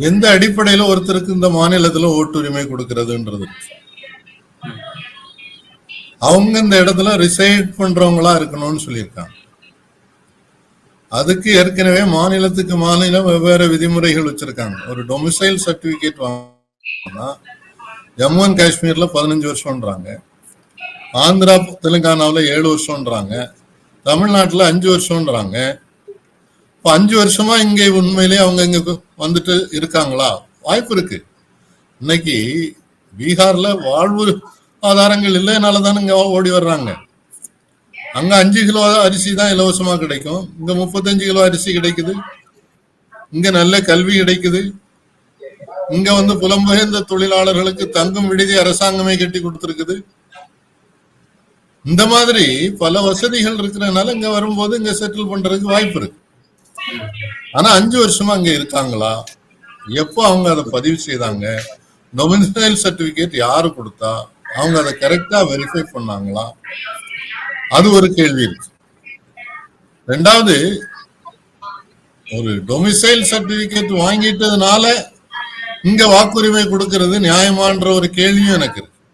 எந்த அடிப்படையில ஒருத்தருக்கு இந்த மாநிலத்துல ஓட்டுரிமை கொடுக்கறதுன்றது, அவங்க இந்த இடத்துல ரிசைட் பண்றவங்களா இருக்கணும்னு சொல்லியிருக்காங்க. அதுக்கு ஏற்கனவே மாநிலத்துக்கு மாநிலம் வெவ்வேறு விதிமுறைகள் வச்சிருக்காங்க. ஒரு டொமிசைல் சர்டிபிகேட் வாங்கினா ஜம்மு அண்ட் காஷ்மீர்ல 15 வருஷம்ன்றாங்க, ஆந்திரா தெலுங்கானாவில் 7 வருஷம்ன்றாங்க, தமிழ்நாட்டில் 5 வருஷம்ன்றாங்க. இப்போ 5 வருஷமா இங்க உண்மையிலேயே அவங்க இங்க வந்துட்டு இருக்காங்களா? வாய்ப்பு இருக்கு. இன்னைக்கு பீகார்ல வாழ்வு ஆதாரங்கள் இல்லைனாலதான் இங்க ஓடி வர்றாங்க. அங்க 5 கிலோ அரிசி தான் இலவசமா கிடைக்கும், இங்க 35 கிலோ அரிசி கிடைக்குது, இங்க நல்ல கல்வி கிடைக்குது, இங்க புலம்பெயர்ந்த தொழிலாளர்களுக்கு தங்கும் விடுதி அரசாங்கமே கட்டி கொடுத்திருக்குது. இந்த மாதிரி பல வசதிகள் இருக்கிறதுனால இங்க வரும்போது இங்க செட்டில் பண்றதுக்கு வாய்ப்பு இருக்கு. ஆனா 5 வருஷமா அங்க இருக்காங்களா? எப்போ அவங்க அதை பதிவு செய்தாங்க? டொமிசைல் சர்டிபிகேட் யாரு கொடுத்தா? அவங்க அதை கரெக்டா வெரிஃபை பண்ணாங்களா? அது ஒரு கேள்வி இருக்கு. ரெண்டாவது, ஒரு டொமிசைல் சர்டிபிகேட் வாங்கிட்டதுனால இங்க வாக்குரிமை கொடுக்கிறது நியாயமான்ற ஒரு கேள்வியும் எனக்கு இருக்கு.